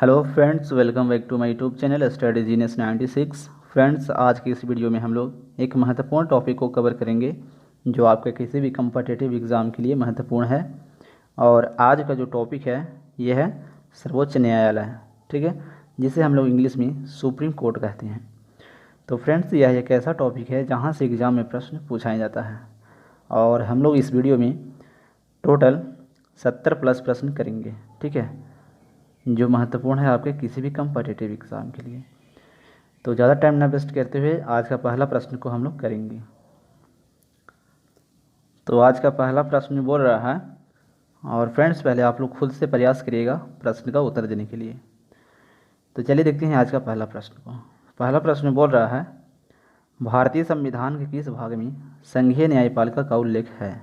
Hello friends, welcome back to my YouTube channel study genius 96। Friends, आज की इस video में हम लोग एक महत्वपूर्ण टॉपिक को कवर करेंगे जो आपके किसी भी कम्पिटिटिव एग्ज़ाम के लिए महत्वपूर्ण है। और आज का जो टॉपिक है यह है सर्वोच्च न्यायालय, ठीक है, जिसे हम लोग इंग्लिश में सुप्रीम कोर्ट कहते हैं। तो फ्रेंड्स, यह एक ऐसा टॉपिक है जहाँ से एग्ज़ाम में प्रश्न पूछाया जाता है और हम लोग इस वीडियो में टोटल 70+ प्रश्न करेंगे, ठीक है, जो महत्वपूर्ण है आपके किसी भी कम्पिटिटिव एग्ज़ाम के लिए। तो ज़्यादा टाइम ना वेस्ट करते हुए आज का पहला प्रश्न को हम लोग करेंगे। तो आज का पहला प्रश्न बोल रहा है, और फ्रेंड्स पहले आप लोग खुद से प्रयास करिएगा प्रश्न का उत्तर देने के लिए। तो चलिए देखते हैं आज का पहला प्रश्न को। पहला प्रश्न बोल रहा है, भारतीय संविधान के किस भाग में संघीय न्यायपालिका का उल्लेख है?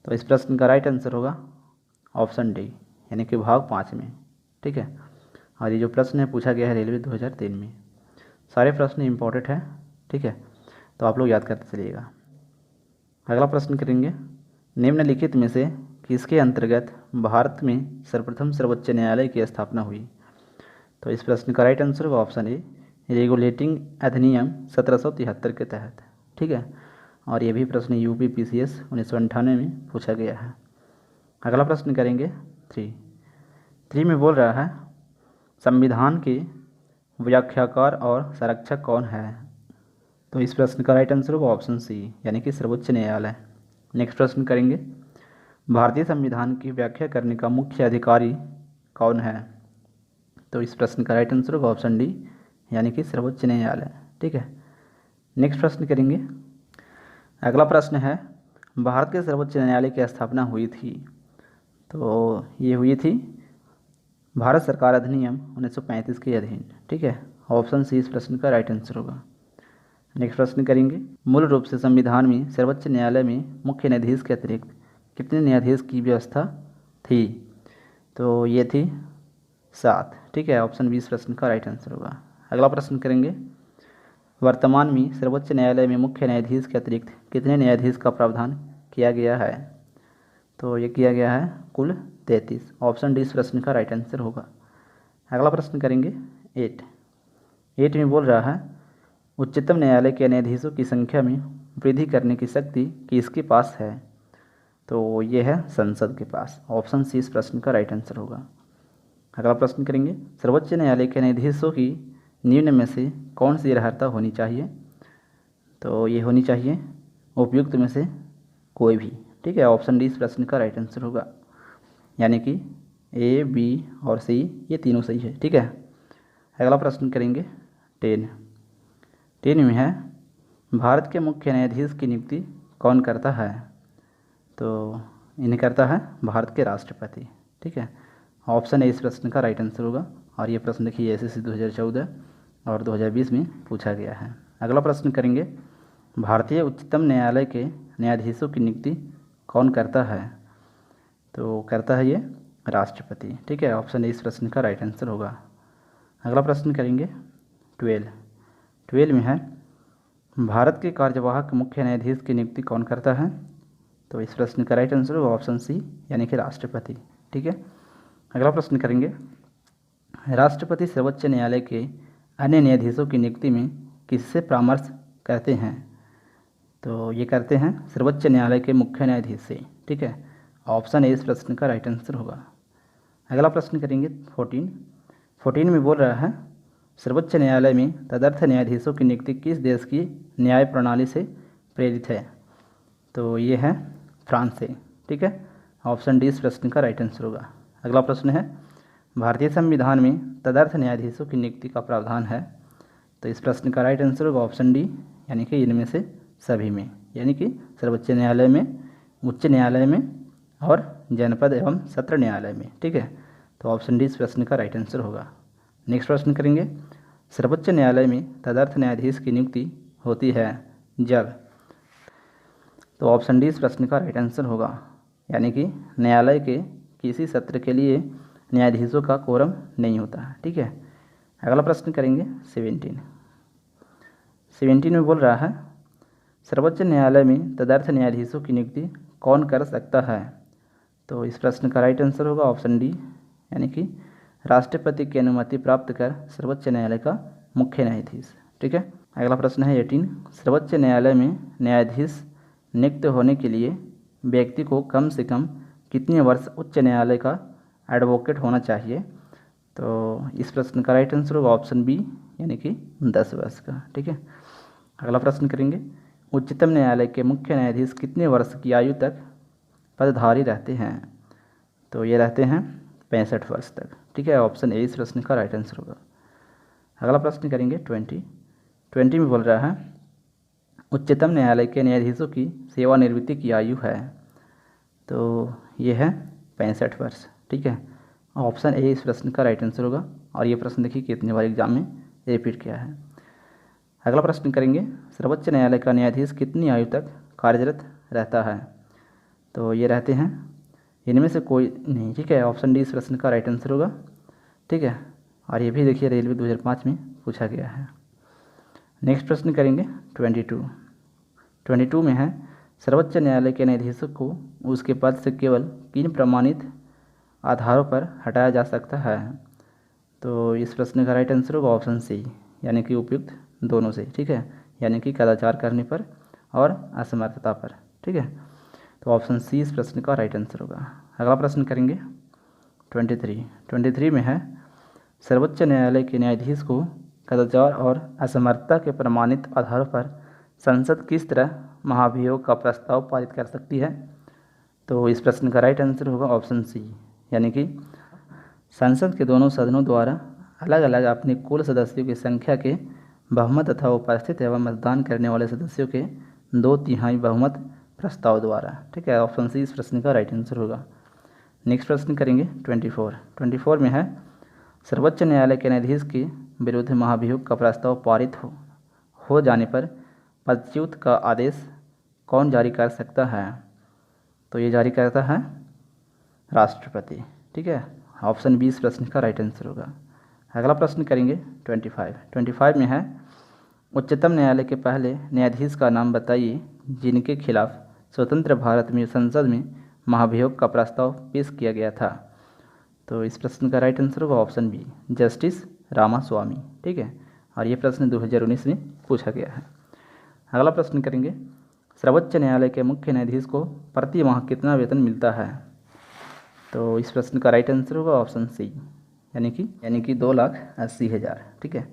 तो इस प्रश्न का राइट आंसर होगा ऑप्शन डी, यानी कि भाग 5 में, ठीक है। और ये जो प्रश्न है पूछा गया है रेलवे 2003 में। सारे प्रश्न इंपॉर्टेंट हैं, ठीक है, तो आप लोग याद करते चलिएगा। अगला प्रश्न करेंगे, निम्नलिखित में से किसके अंतर्गत भारत में सर्वप्रथम सर्वोच्च न्यायालय की स्थापना हुई? तो इस प्रश्न का राइट आंसर होगा ऑप्शन ए, रेगुलेटिंग अधिनियम 1773 के तहत, ठीक है। और ये भी प्रश्न यूपी PCS 1998 में पूछा गया है। अगला प्रश्न करेंगे 3 में बोल रहा है, संविधान के व्याख्याकार और संरक्षक कौन है? तो इस प्रश्न का राइट आंसर होगा ऑप्शन सी, यानी कि सर्वोच्च न्यायालय। नेक्स्ट प्रश्न करेंगे, भारतीय संविधान की व्याख्या करने का मुख्य अधिकारी कौन है? तो इस प्रश्न का राइट आंसर होगा ऑप्शन डी, यानी कि सर्वोच्च न्यायालय, ठीक है। नेक्स्ट प्रश्न करेंगे, अगला प्रश्न है, भारत के सर्वोच्च न्यायालय की स्थापना हुई थी? तो ये हुई थी भारत सरकार अधिनियम 1935 के अधीन, ठीक है। ऑप्शन सी इस प्रश्न का राइट आंसर होगा। नेक्स्ट प्रश्न करेंगे, मूल रूप से संविधान में सर्वोच्च न्यायालय में मुख्य न्यायाधीश के अतिरिक्त कितने न्यायाधीश की व्यवस्था थी? तो ये थी 7, ठीक है। ऑप्शन बी इस प्रश्न का राइट आंसर होगा। अगला प्रश्न करेंगे, वर्तमान में सर्वोच्च न्यायालय में मुख्य न्यायाधीश के अतिरिक्त कितने न्यायाधीश का प्रावधान किया गया है? तो ये किया गया है कुल 33। ऑप्शन डी इस प्रश्न का राइट आंसर होगा। अगला प्रश्न करेंगे 8 में बोल रहा है, उच्चतम न्यायालय के न्यायाधीशों की संख्या में वृद्धि करने की शक्ति किसके पास है? तो ये है संसद के पास। ऑप्शन सी इस प्रश्न का राइट आंसर होगा। अगला प्रश्न करेंगे, सर्वोच्च न्यायालय के न्यायाधीशों की निम्न में से कौन सी अर्हता होनी चाहिए? तो ये होनी चाहिए उपयुक्त में से कोई भी, ठीक है। ऑप्शन डी इस प्रश्न का राइट आंसर होगा, यानी कि ए, बी और सी ये तीनों सही है, ठीक है। अगला प्रश्न करेंगे 10 में है, भारत के मुख्य न्यायाधीश की नियुक्ति कौन करता है? तो इन्हें करता है भारत के राष्ट्रपति, ठीक है। ऑप्शन ए इस प्रश्न का राइट आंसर होगा। और ये प्रश्न देखिए SSC 2014 और 2020 में पूछा गया है। अगला प्रश्न करेंगे, भारतीय उच्चतम न्यायालय के न्यायाधीशों की नियुक्ति कौन करता है? तो करता है ये राष्ट्रपति, ठीक है। ऑप्शन ए इस प्रश्न का राइट आंसर होगा। अगला प्रश्न करेंगे 12 में है, भारत के कार्यवाहक मुख्य न्यायाधीश की नियुक्ति कौन करता है? तो इस प्रश्न का राइट आंसर होगा ऑप्शन सी, यानी कि राष्ट्रपति, ठीक है। अगला प्रश्न करेंगे, राष्ट्रपति सर्वोच्च न्यायालय के अन्य न्यायाधीशों की नियुक्ति में किससे परामर्श करते हैं? तो ये करते हैं सर्वोच्च न्यायालय के मुख्य न्यायाधीश से, ठीक है। ऑप्शन ए इस प्रश्न का राइट आंसर होगा। अगला प्रश्न करेंगे 14 में बोल रहा है, सर्वोच्च न्यायालय में तदर्थ न्यायाधीशों की नियुक्ति किस देश की न्याय प्रणाली से प्रेरित है? तो ये है फ्रांस से, ठीक है। ऑप्शन डी इस प्रश्न का राइट आंसर होगा। अगला प्रश्न है, भारतीय संविधान में तदर्थ न्यायाधीशों की नियुक्ति का प्रावधान है? तो इस प्रश्न का राइट आंसर होगा ऑप्शन डी, यानी कि इनमें से सभी में, यानी कि सर्वोच्च न्यायालय में, उच्च न्यायालय में और जनपद एवं सत्र न्यायालय में, ठीक है। तो ऑप्शन डी इस प्रश्न का राइट आंसर होगा। नेक्स्ट प्रश्न करेंगे, सर्वोच्च न्यायालय में तदर्थ न्यायाधीश की नियुक्ति होती है जब? तो ऑप्शन डी इस प्रश्न का राइट आंसर होगा, यानी कि न्यायालय के किसी सत्र के लिए न्यायाधीशों का कोरम नहीं होता है, ठीक है। अगला प्रश्न करेंगे 17 में बोल रहा है, सर्वोच्च न्यायालय में तदर्थ न्यायाधीशों की नियुक्ति कौन कर सकता है? तो इस प्रश्न का राइट आंसर होगा ऑप्शन डी, यानी कि राष्ट्रपति की अनुमति प्राप्त कर सर्वोच्च न्यायालय का मुख्य न्यायाधीश। ठीक है, अगला प्रश्न है 18, सर्वोच्च न्यायालय में न्यायाधीश नियुक्त होने के लिए व्यक्ति को कम से कम कितने वर्ष उच्च न्यायालय का एडवोकेट होना चाहिए? तो इस प्रश्न का राइट आंसर होगा ऑप्शन बी, यानी कि 10 वर्ष का। ठीक है, अगला प्रश्न करेंगे, उच्चतम न्यायालय के मुख्य न्यायाधीश कितने वर्ष की आयु तक पदधारी रहते हैं? तो ये रहते हैं 65 वर्ष तक। ठीक है, ऑप्शन ए इस प्रश्न का राइट आंसर होगा। अगला प्रश्न करेंगे 20 में बोल रहा है, उच्चतम न्यायालय के न्यायाधीशों की सेवानिवृत्ति की आयु है? तो ये है 65 वर्ष। ठीक है, ऑप्शन ए इस प्रश्न का राइट आंसर होगा। और ये प्रश्न देखिए कितनी बार एग्जाम में रिपीट किया है। अगला प्रश्न करेंगे, सर्वोच्च न्यायालय का न्यायाधीश कितनी आयु तक कार्यरत रहता है? तो ये रहते हैं, इनमें से कोई नहीं। ठीक है, ऑप्शन डी इस प्रश्न का राइट आंसर होगा। ठीक है, और ये भी देखिए रेलवे 2005 में पूछा गया है। नेक्स्ट प्रश्न करेंगे 22 में है, सर्वोच्च न्यायालय के न्यायाधीशों को उसके पद से केवल किन प्रमाणित आधारों पर हटाया जा सकता है? तो इस प्रश्न का राइट आंसर होगा ऑप्शन सी, यानी कि उपयुक्त दोनों से। ठीक है, यानी कि कदाचार करने पर और असमर्थता पर। ठीक है, तो ऑप्शन सी इस प्रश्न का राइट आंसर होगा। अगला प्रश्न करेंगे 23 में है, सर्वोच्च न्यायालय के न्यायाधीश को कदाचार और असमर्थता के प्रमाणित आधारों पर संसद किस तरह महाभियोग का प्रस्ताव पारित कर सकती है? तो इस प्रश्न का राइट आंसर होगा ऑप्शन सी, यानी कि संसद के दोनों सदनों द्वारा अलग अलग अपने कुल सदस्यों की संख्या के बहुमत तथा उपस्थित एवं मतदान करने वाले सदस्यों के 2/3 बहुमत प्रस्ताव द्वारा। ठीक है, ऑप्शन सी इस प्रश्न का राइट आंसर होगा। नेक्स्ट प्रश्न करेंगे 24 में है, सर्वोच्च न्यायालय के न्यायाधीश के विरुद्ध महाभियोग का प्रस्ताव पारित हो जाने पर पदच्युत का आदेश कौन जारी कर सकता है? तो ये जारी करता है राष्ट्रपति। ठीक है, ऑप्शन बी इस प्रश्न का राइट आंसर होगा। अगला प्रश्न करेंगे 25 में है, उच्चतम न्यायालय के पहले न्यायाधीश का नाम बताइए जिनके खिलाफ स्वतंत्र भारत में संसद में महाभियोग का प्रस्ताव पेश किया गया था? तो इस प्रश्न का राइट आंसर होगा ऑप्शन बी, जस्टिस रामास्वामी। ठीक है, और ये प्रश्न 2019 में पूछा गया है। अगला प्रश्न करेंगे, सर्वोच्च न्यायालय के मुख्य न्यायाधीश को प्रति माह कितना वेतन मिलता है? तो इस प्रश्न का राइट आंसर होगा ऑप्शन सी, यानी कि 2,80,000। ठीक है,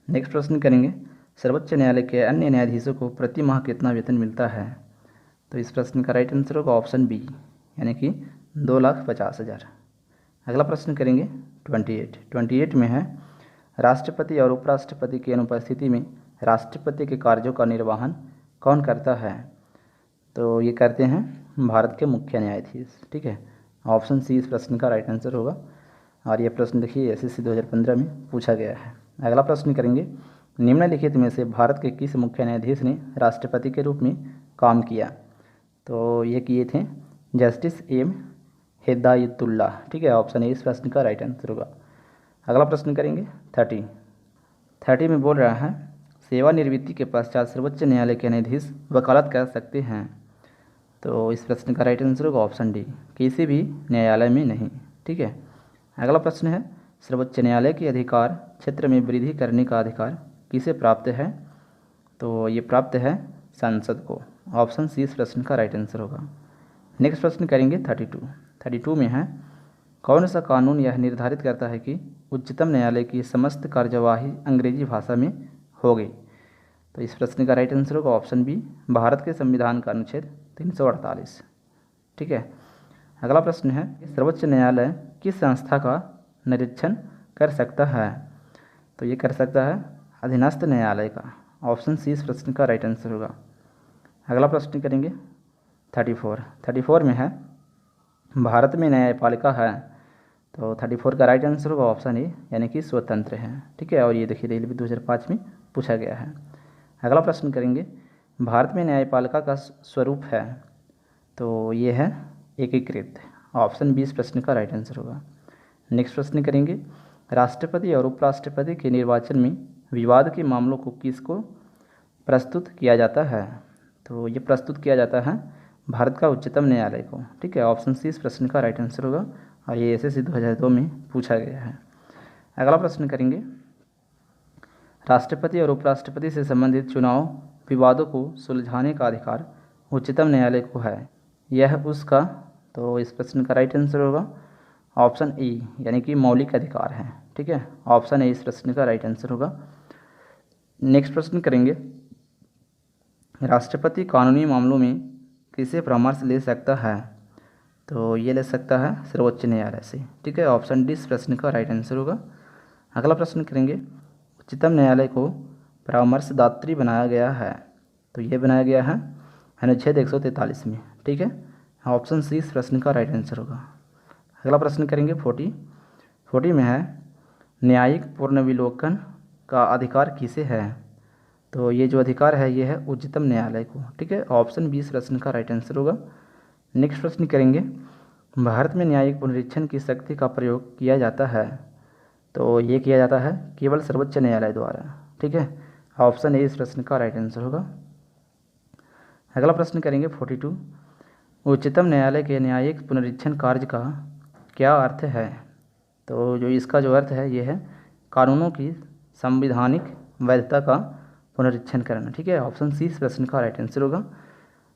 नेक्स्ट प्रश्न करेंगे, सर्वोच्च न्यायालय के अन्य न्यायाधीशों को प्रति माह कितना वेतन मिलता है? तो इस प्रश्न का राइट आंसर होगा ऑप्शन बी, यानी कि 2,50,000। अगला प्रश्न करेंगे 28 में है, राष्ट्रपति और उपराष्ट्रपति की अनुपस्थिति में राष्ट्रपति के कार्यों का निर्वहन कौन करता है? तो ये करते हैं भारत के मुख्य न्यायाधीश। ठीक है, ऑप्शन सी इस प्रश्न का राइट आंसर होगा। और ये प्रश्न देखिए SSC 2015 में पूछा गया है। अगला प्रश्न करेंगे, निम्नलिखित में से भारत के किस मुख्य न्यायाधीश ने राष्ट्रपति के रूप में काम किया? तो ये किए थे जस्टिस एम हिदायतुल्लाह। ठीक है, ऑप्शन ए इस प्रश्न का राइट आंसर होगा। अगला प्रश्न करेंगे 30 में बोल रहा है, सेवानिवृत्ति के पश्चात सर्वोच्च न्यायालय के न्यायाधीश वकालत कर सकते हैं? तो इस प्रश्न का राइट आंसर होगा ऑप्शन डी, किसी भी न्यायालय में नहीं। ठीक है, अगला प्रश्न है, सर्वोच्च न्यायालय के अधिकार क्षेत्र में वृद्धि करने का अधिकार किसे प्राप्त है? तो ये प्राप्त है संसद को। ऑप्शन सी इस प्रश्न का राइट आंसर होगा। नेक्स्ट प्रश्न करेंगे 32 में है, कौन सा कानून यह निर्धारित करता है कि उच्चतम न्यायालय की समस्त कार्यवाही अंग्रेजी भाषा में होगी? तो इस प्रश्न का राइट आंसर होगा ऑप्शन बी, भारत के संविधान का अनुच्छेद 348। ठीक है, अगला प्रश्न है, सर्वोच्च न्यायालय किस संस्था का निरीक्षण कर सकता है? तो ये कर सकता है अधीनस्थ न्यायालय का। ऑप्शन सी इस प्रश्न का राइट आंसर होगा। अगला प्रश्न करेंगे 34 में है, भारत में न्यायपालिका है? तो 34 का राइट आंसर होगा ऑप्शन ए, यानी कि स्वतंत्र है। ठीक है, और ये देखिए रेलवे 2005 में पूछा गया है। अगला प्रश्न करेंगे, भारत में न्यायपालिका का स्वरूप है? तो ये है एकीकृत। ऑप्शन बी इस प्रश्न का राइट आंसर होगा। नेक्स्ट प्रश्न करेंगे, राष्ट्रपति और उपराष्ट्रपति के निर्वाचन में विवाद के मामलों को किसको प्रस्तुत किया जाता है? तो ये प्रस्तुत किया जाता है भारत का उच्चतम न्यायालय को। ठीक है, ऑप्शन सी इस प्रश्न का राइट आंसर होगा। और ये SSC 2002 में पूछा गया है। अगला प्रश्न करेंगे, राष्ट्रपति और उपराष्ट्रपति से संबंधित चुनाव विवादों को सुलझाने का अधिकार उच्चतम न्यायालय को है। यह उसका, तो इस प्रश्न का राइट आंसर होगा ऑप्शन ई, यानी कि मौलिक अधिकार है। ठीक है, ऑप्शन ए इस प्रश्न का राइट आंसर होगा। नेक्स्ट प्रश्न करेंगे, राष्ट्रपति कानूनी मामलों में किसे परामर्श ले सकता है? तो ये ले सकता है सर्वोच्च न्यायालय से। ठीक है, ऑप्शन डी इस प्रश्न का राइट आंसर होगा। अगला प्रश्न करेंगे, उच्चतम न्यायालय को परामर्शदात्री बनाया गया है, तो ये बनाया गया है अनुच्छेद 143 में। ठीक है, ऑप्शन सी इस प्रश्न का राइट आंसर होगा। अगला प्रश्न करेंगे 40 में है, न्यायिक पुनर्विलोकन का अधिकार किसे है? तो ये जो अधिकार है ये है उच्चतम न्यायालय को। ठीक है, ऑप्शन बी इस प्रश्न का राइट आंसर होगा। नेक्स्ट प्रश्न करेंगे, भारत में न्यायिक पुनरीक्षण की शक्ति का प्रयोग किया जाता है, तो ये किया जाता है केवल सर्वोच्च न्यायालय द्वारा। ठीक है, ऑप्शन ए इस प्रश्न का राइट आंसर होगा। अगला प्रश्न करेंगे 42, उच्चतम न्यायालय के न्यायिक पुनरीक्षण कार्य का क्या अर्थ है? तो जो इसका जो अर्थ है ये है कानूनों की संवैधानिक वैधता का पुनरीक्षण करना। ठीक है, ऑप्शन सी इस प्रश्न का राइट आंसर होगा।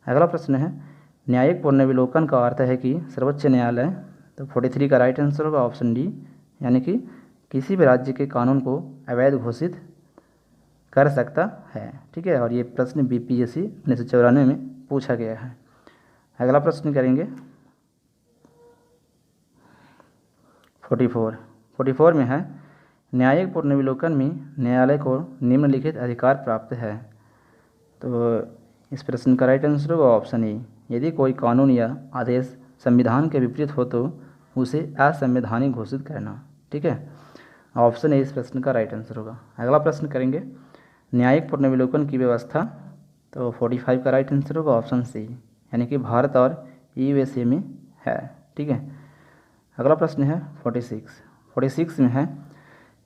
अगला प्रश्न है, न्यायिक पुनर्विलोकन का अर्थ है कि सर्वोच्च न्यायालय, तो 43 का राइट आंसर होगा ऑप्शन डी, यानी कि किसी भी राज्य के कानून को अवैध घोषित कर सकता है। ठीक है, और ये प्रश्न बीपीएससी 1994 में पूछा गया है। अगला प्रश्न करेंगे 44 में है, न्यायिक पुनर्विलोकन में न्यायालय को निम्नलिखित अधिकार प्राप्त है, तो इस प्रश्न का राइट आंसर होगा ऑप्शन ए, यदि कोई कानून या आदेश संविधान के विपरीत हो तो उसे असंवैधानिक घोषित करना। ठीक है, ऑप्शन ए इस प्रश्न का राइट आंसर होगा। अगला प्रश्न करेंगे, न्यायिक पुनर्विलोकन की व्यवस्था, तो 45 का राइट आंसर होगा ऑप्शन सी, यानी कि भारत और यूएसए में है। ठीक है, अगला प्रश्न है 46 में है,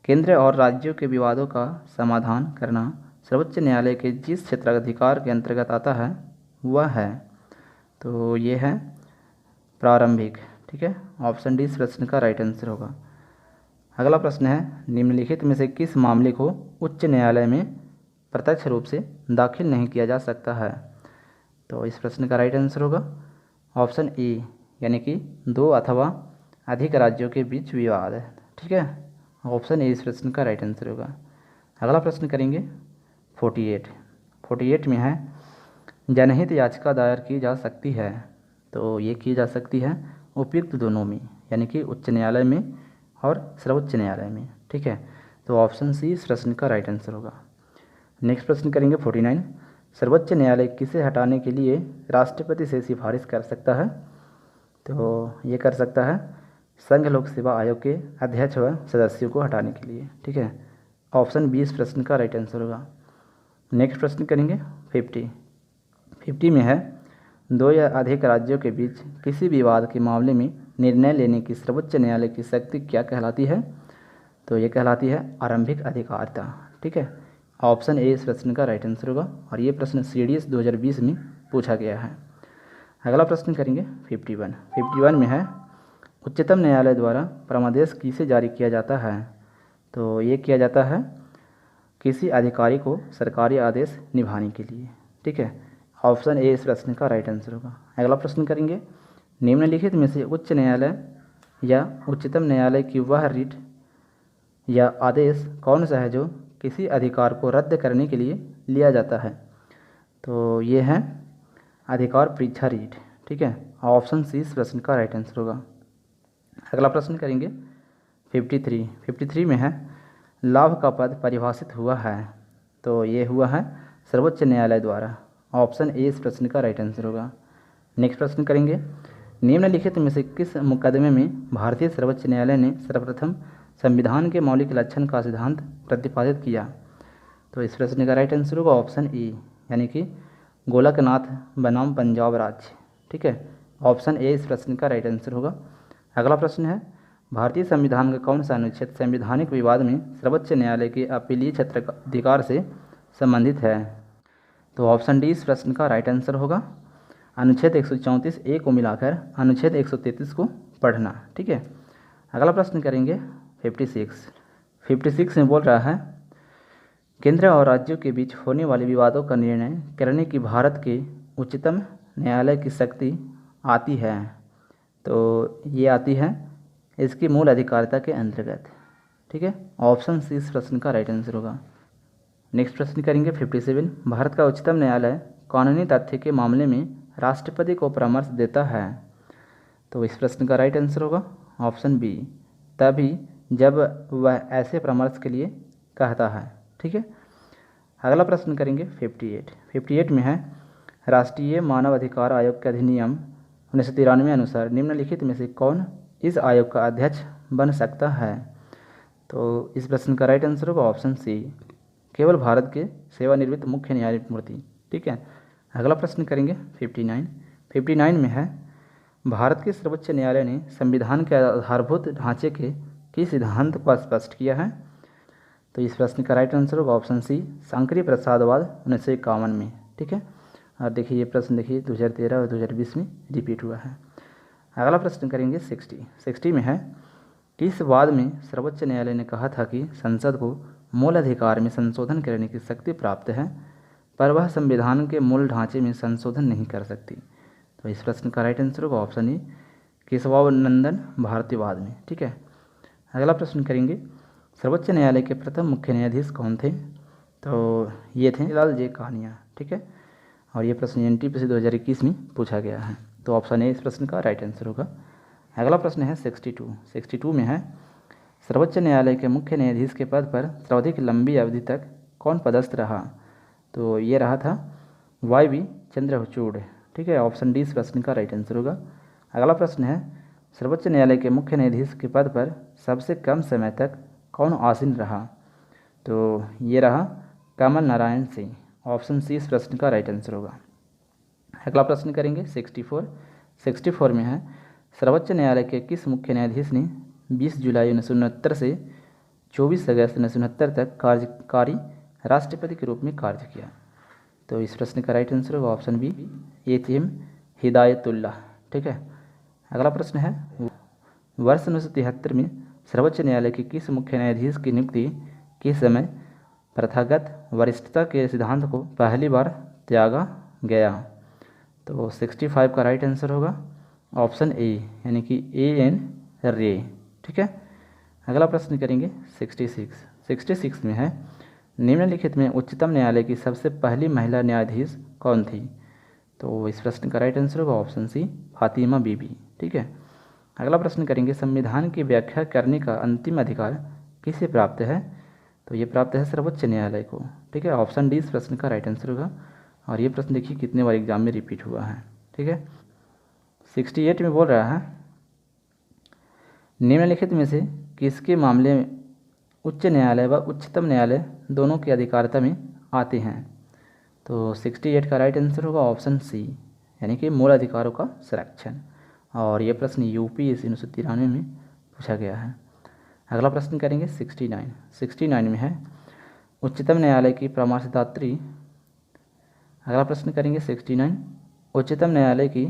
केंद्र और राज्यों के विवादों का समाधान करना सर्वोच्च न्यायालय के जिस क्षेत्राधिकार के अंतर्गत आता है वह है, तो ये है प्रारंभिक। ठीक है, ऑप्शन डी इस प्रश्न का राइट आंसर होगा। अगला प्रश्न है, निम्नलिखित में से किस मामले को उच्च न्यायालय में प्रत्यक्ष रूप से दाखिल नहीं किया जा सकता है? तो इस प्रश्न का राइट आंसर होगा ऑप्शन ए, यानी कि दो अथवा अधिक राज्यों के बीच विवाद है। ठीक है, ऑप्शन ए इस प्रश्न का राइट आंसर होगा। अगला प्रश्न करेंगे 48 में है, जनहित याचिका दायर की जा सकती है, तो ये की जा सकती है उपयुक्त दोनों में, यानी कि उच्च न्यायालय में और सर्वोच्च न्यायालय में। ठीक है, तो ऑप्शन सी इस प्रश्न का राइट आंसर होगा। नेक्स्ट प्रश्न करेंगे 49, सर्वोच्च न्यायालय किसे हटाने के लिए राष्ट्रपति से सिफारिश कर सकता है? तो ये कर सकता है संघ लोक सेवा आयोग के अध्यक्ष व सदस्यों को हटाने के लिए। ठीक है, ऑप्शन बी इस प्रश्न का राइट आंसर होगा। नेक्स्ट प्रश्न करेंगे 50 में है, दो या अधिक राज्यों के बीच किसी विवाद के मामले में निर्णय लेने की सर्वोच्च न्यायालय की शक्ति क्या कहलाती है? तो ये कहलाती है आरंभिक अधिकारिता। ठीक है, ऑप्शन ए इस प्रश्न का राइट आंसर होगा, और ये प्रश्न सीडीएस 2020 में पूछा गया है। अगला प्रश्न करेंगे 51 में है, उच्चतम न्यायालय द्वारा परमादेश किसे जारी किया जाता है? तो ये किया जाता है किसी अधिकारी को सरकारी आदेश निभाने के लिए। ठीक है, ऑप्शन ए इस प्रश्न का राइट आंसर होगा। अगला प्रश्न करेंगे, निम्नलिखित में से उच्च न्यायालय या उच्चतम न्यायालय की वह रिट या आदेश कौन सा है जो किसी अधिकार को रद्द करने के लिए लिया जाता है? तो ये है अधिकार परीक्षा रीट। ठीक है, ऑप्शन सी इस प्रश्न का राइट आंसर होगा। अगला प्रश्न करेंगे 53 में है, लाभ का पद परिभाषित हुआ है, तो ये हुआ है सर्वोच्च न्यायालय द्वारा। ऑप्शन ए इस प्रश्न का राइट आंसर होगा। नेक्स्ट प्रश्न करेंगे, निम्नलिखित में से किस मुकदमे में भारतीय सर्वोच्च न्यायालय ने सर्वप्रथम संविधान के मौलिक लक्षण का सिद्धांत प्रतिपादित किया? तो इस प्रश्न का राइट आंसर होगा ऑप्शन ए, यानी कि गोलकनाथ बनाम पंजाब राज्य। ठीक है, ऑप्शन ए इस प्रश्न का राइट आंसर होगा। अगला प्रश्न है, भारतीय संविधान का कौन सा अनुच्छेद संवैधानिक विवाद में सर्वोच्च न्यायालय के अपीलीय क्षेत्राधिकार से संबंधित है? तो ऑप्शन डी इस प्रश्न का राइट आंसर होगा। अनुच्छेद 134 ए को मिलाकर अनुच्छेद 133 को पढ़ना। ठीक है, अगला प्रश्न करेंगे 56 56 में बोल रहा है केंद्र और राज्यों के बीच होने वाले विवादों का निर्णय करने की भारत के उच्चतम न्यायालय की शक्ति आती है। तो ये आती है इसकी मूल अधिकारिता के अंतर्गत। ठीक है, ऑप्शन सी इस प्रश्न का राइट आंसर होगा। नेक्स्ट प्रश्न करेंगे 57। भारत का उच्चतम न्यायालय कानूनी तथ्य के मामले में राष्ट्रपति को परामर्श देता है। तो इस प्रश्न का राइट आंसर होगा ऑप्शन बी, तभी जब वह ऐसे परामर्श के लिए कहता है। ठीक है, अगला प्रश्न करेंगे 58 में है राष्ट्रीय मानव अधिकार आयोग के अधिनियम 1993 अनुसार निम्नलिखित में से कौन इस आयोग का अध्यक्ष बन सकता है। तो इस प्रश्न का राइट आंसर होगा ऑप्शन सी, केवल भारत के सेवानिवृत्त मुख्य न्यायमूर्ति। ठीक है, अगला प्रश्न करेंगे 59 में है भारत के सर्वोच्च न्यायालय ने संविधान के आधारभूत ढांचे के किस सिद्धांत को स्पष्ट किया है। तो इस प्रश्न का राइट आंसर होगा ऑप्शन सी, शंकरी प्रसादवाद 1951 में। ठीक है, और देखिए ये प्रश्न देखिए 2013 और 2020 में रिपीट हुआ है। अगला प्रश्न करेंगे 60 में है किस वाद में सर्वोच्च न्यायालय ने कहा था कि संसद को मूल अधिकार में संशोधन करने की शक्ति प्राप्त है, पर वह संविधान के मूल ढांचे में संशोधन नहीं कर सकती। तो इस प्रश्न का राइट आंसर होगा ऑप्शन ए, केशवानंदन भारतीवाद में। ठीक है, अगला प्रश्न करेंगे सर्वोच्च न्यायालय के प्रथम मुख्य न्यायाधीश कौन थे। तो ये थे लाल जे कानिया। ठीक है, और ये प्रश्न एनटीपीसी 2021 में पूछा गया है। तो ऑप्शन ए इस प्रश्न का राइट आंसर होगा। अगला प्रश्न है 62 में है सर्वोच्च न्यायालय के मुख्य न्यायाधीश के पद पर सर्वाधिक लंबी अवधि तक कौन पदस्थ रहा। तो ये रहा था वाई चंद्रचूड़। ठीक है, ऑप्शन डी इस प्रश्न का राइट आंसर होगा। अगला प्रश्न है सर्वोच्च न्यायालय के मुख्य न्यायाधीश के पद पर सबसे कम समय तक कौन आसीन रहा। तो ये रहा कमल नारायण सिंह। ऑप्शन सी इस प्रश्न का राइट आंसर होगा। अगला प्रश्न करेंगे 64 में है सर्वोच्च न्यायालय के किस मुख्य न्यायाधीश ने 20 जुलाई 1969 से 24 अगस्त 1969 तक कार्यकारी राष्ट्रपति के रूप में कार्य किया। तो इस प्रश्न का राइट आंसर होगा ऑप्शन बी, एटीएम हिदायतुल्लाह। ठीक है, अगला प्रश्न है वर्ष 1973 में सर्वोच्च न्यायालय के किस मुख्य न्यायाधीश की नियुक्ति के समय प्रथागत वरिष्ठता के सिद्धांत को पहली बार त्यागा गया। तो 65 का राइट आंसर होगा ऑप्शन ए, यानी कि एन रे। ठीक है, अगला प्रश्न करेंगे 66 में है निम्नलिखित में उच्चतम न्यायालय की सबसे पहली महिला न्यायाधीश कौन थी। तो इस प्रश्न का राइट आंसर होगा ऑप्शन सी, फातिमा बीबी। ठीक है, अगला प्रश्न करेंगे संविधान की व्याख्या करने का अंतिम अधिकार किसे प्राप्त है। तो ये प्राप्त है सर्वोच्च न्यायालय को। ठीक है, ऑप्शन डी इस प्रश्न का राइट आंसर होगा। और ये प्रश्न देखिए कितने बार एग्जाम में रिपीट हुआ है। ठीक है, 68 में बोल रहा है निम्नलिखित में से किसके मामले में उच्च न्यायालय व उच्चतम न्यायालय दोनों की अधिकारिता में आते हैं। तो 68 का राइट आंसर होगा ऑप्शन सी, यानी कि मूल अधिकारों का संरक्षण। और ये प्रश्न यूपीएससी 1993 में पूछा गया है। अगला प्रश्न करेंगे 69 में है उच्चतम न्यायालय की परामर्शदात्री। अगला प्रश्न करेंगे 69 उच्चतम न्यायालय की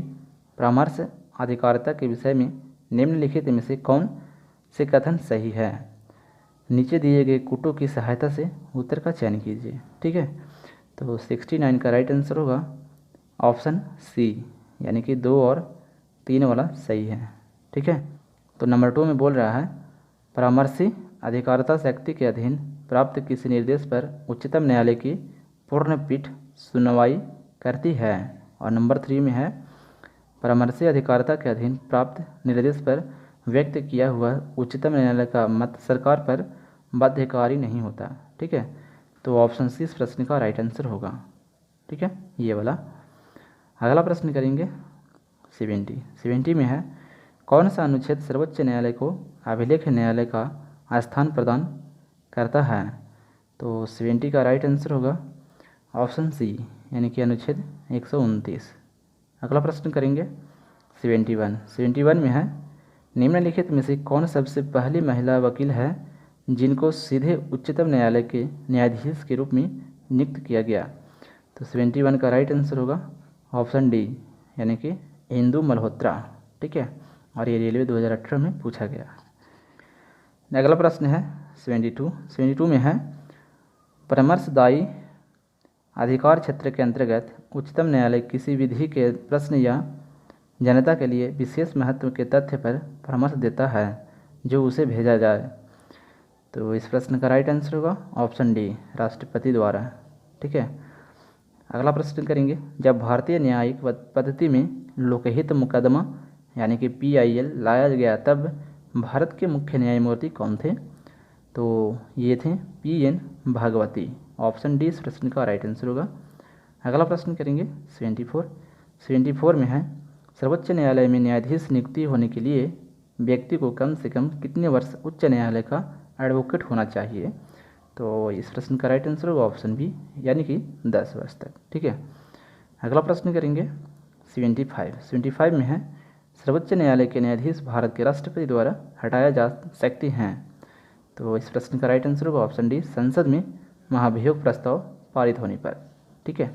परामर्श अधिकारिता के विषय में निम्नलिखित में से कौन से कथन सही है। नीचे दिए गए कुटों की सहायता से उत्तर का चयन कीजिए। ठीक है, तो 69 का राइट आंसर होगा ऑप्शन सी, यानी कि 2 और 3 वाला सही है। ठीक है, तो नंबर 2 में बोल रहा है परामर्शी अधिकारिता शक्ति के अधीन प्राप्त किसी निर्देश पर उच्चतम न्यायालय की पूर्ण पीठ सुनवाई करती है। और नंबर 3 में है परामर्शी अधिकारिता के अधीन प्राप्त निर्देश पर व्यक्त किया हुआ उच्चतम न्यायालय का मत सरकार पर बाध्यकारी नहीं होता। ठीक है, तो ऑप्शन सी इस प्रश्न का राइट आंसर होगा। ठीक है, ये वाला। अगला प्रश्न करेंगे 70 में है कौन सा अनुच्छेद सर्वोच्च न्यायालय को अभिलेख न्यायालय का स्थान प्रदान करता है। तो 70 का राइट आंसर होगा ऑप्शन सी, यानी कि अनुच्छेद 129। अगला प्रश्न करेंगे 71 में है निम्नलिखित में से कौन सबसे पहली महिला वकील है जिनको सीधे उच्चतम न्यायालय के न्यायाधीश के रूप में नियुक्त किया गया। तो 71 का राइट आंसर होगा ऑप्शन डी, यानी कि इंदु मल्होत्रा। ठीक है, और ये रेलवे 2018 में पूछा गया। अगला प्रश्न है 72 में है परामर्शदायी अधिकार क्षेत्र के अंतर्गत उच्चतम न्यायालय किसी विधि के प्रश्न या जनता के लिए विशेष महत्व के तथ्य पर परामर्श देता है जो उसे भेजा जाए। तो इस प्रश्न का राइट आंसर होगा ऑप्शन डी, राष्ट्रपति द्वारा। ठीक है, अगला प्रश्न करेंगे, जब भारतीय न्यायिक पद्धति में लोकहित मुकदमा यानी कि PIL लाया गया तब भारत के मुख्य न्यायमूर्ति कौन थे? तो ये थे PN भागवती। ऑप्शन डी इस प्रश्न का राइट आंसर होगा। अगला प्रश्न करेंगे 74 में है सर्वोच्च न्यायालय में न्यायाधीश नियुक्ति होने के लिए व्यक्ति को कम से कम कितने वर्ष उच्च न्यायालय का एडवोकेट होना चाहिए? तो इस प्रश्न का राइट आंसर होगा ऑप्शन बी, यानी कि 10 वर्ष तक। ठीक है, अगला प्रश्न करेंगे 75 में है सर्वोच्च न्यायालय के न्यायाधीश भारत के राष्ट्रपति द्वारा हटाया जा सकते हैं। तो इस प्रश्न का राइट आंसर होगा ऑप्शन डी, संसद में महाभियोग प्रस्ताव पारित होने पर। ठीक है,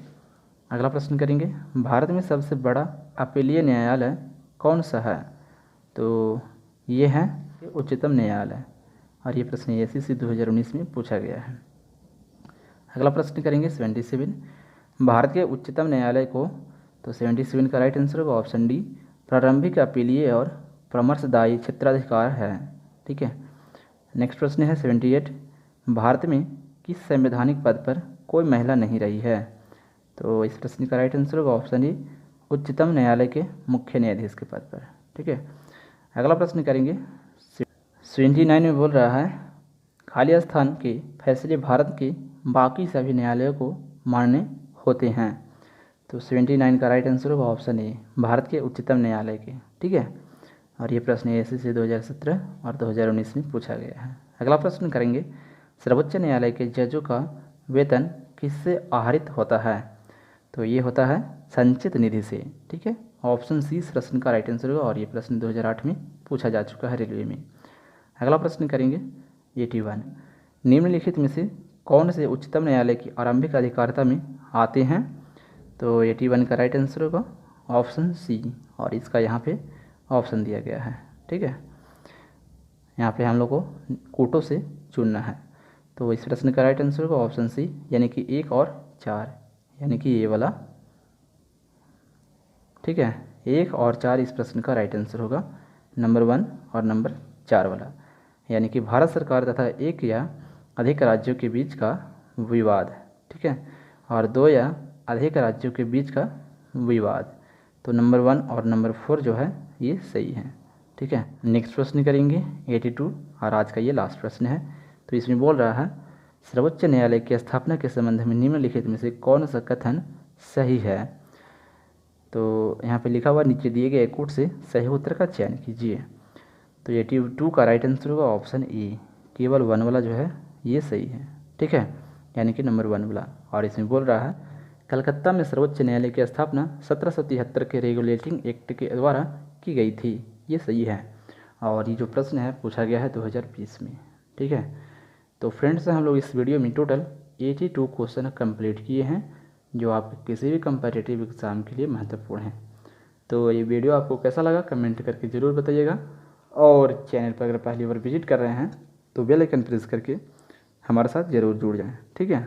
अगला प्रश्न करेंगे, भारत में सबसे बड़ा अपीलीय न्यायालय कौन सा है? तो ये है उच्चतम न्यायालय, और ये प्रश्न ACC 2019 में पूछा गया है। अगला प्रश्न करेंगे 77 भारत के उच्चतम न्यायालय को, तो 77 का राइट आंसर होगा ऑप्शन डी, प्रारंभिक अपीलीय और परामर्शदायी क्षेत्राधिकार है। ठीक है, नेक्स्ट प्रश्न है 78 भारत में किस संवैधानिक पद पर कोई महिला नहीं रही है? तो इस प्रश्न का राइट आंसर होगा ऑप्शन डी, उच्चतम न्यायालय के मुख्य न्यायाधीश के पद पर। ठीक है, अगला प्रश्न करेंगे 79 में बोल रहा है खाली स्थान के फैसले भारत के बाकी सभी न्यायालयों को मान्य होते हैं। तो 79 का राइट आंसर होगा ऑप्शन ए, भारत के उच्चतम न्यायालय के। ठीक है, और ये प्रश्न ACC 2017 और 2019 में पूछा गया है। अगला प्रश्न करेंगे सर्वोच्च न्यायालय के जजों का वेतन किससे आहरित होता है? तो ये होता है संचित निधि से। ठीक है, ऑप्शन सी इस प्रश्न का राइट आंसर होगा, और ये प्रश्न 2008 में पूछा जा चुका है रेलवे में। अगला प्रश्न करेंगे 81 निम्नलिखित में से कौन से उच्चतम न्यायालय की आरंभिक अधिकारिता में आते हैं? तो 81 का राइट आंसर होगा ऑप्शन सी, और इसका यहाँ पे ऑप्शन दिया गया है। ठीक है, यहाँ पे हम लोग को कोटों से चुनना है। तो इस प्रश्न का राइट आंसर होगा ऑप्शन सी, यानी कि 1 और 4, यानी कि ये वाला। ठीक है, 1 और 4 इस प्रश्न का राइट आंसर होगा, नंबर 1 और नंबर 4 वाला, यानी कि भारत सरकार तथा 1 या अधिक राज्यों के बीच का विवाद। ठीक है, और 2 या अधिक राज्यों के बीच का विवाद। तो नंबर 1 और नंबर 4 जो है ये सही है। ठीक है, नेक्स्ट प्रश्न करेंगे 82, और आज का ये लास्ट प्रश्न है। तो इसमें बोल रहा है सर्वोच्च न्यायालय की स्थापना के संबंध में निम्नलिखित में से कौन सा कथन सही है? तो यहाँ पे लिखा हुआ नीचे दिए गए कोट से सही उत्तर का चयन कीजिए। तो 82 का राइट आंसर होगा ऑप्शन ए, केवल 1 वाला जो है ये सही है। ठीक है, यानी कि नंबर 1 वाला। और इसमें बोल रहा है कलकत्ता में सर्वोच्च न्यायालय की स्थापना 1773 के रेगुलेटिंग एक्ट के द्वारा की गई थी, ये सही है। और ये जो प्रश्न है पूछा गया है 2020 में। ठीक है, तो फ्रेंड्स हम लोग इस वीडियो में टोटल 82 क्वेश्चन कंप्लीट किए हैं जो आप किसी भी कंपैटिटिव एग्ज़ाम के लिए महत्वपूर्ण हैं। तो ये वीडियो आपको कैसा लगा कमेंट करके ज़रूर बताइएगा, और चैनल पर अगर पहली बार विजिट कर रहे हैं तो बेल आइकन प्रेस करके हमारे साथ ज़रूर जुड़ जाएं। ठीक है,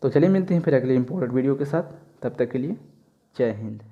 तो चलिए मिलते हैं फिर अगले इम्पोर्टेंट वीडियो के साथ। तब तक के लिए जय हिंद।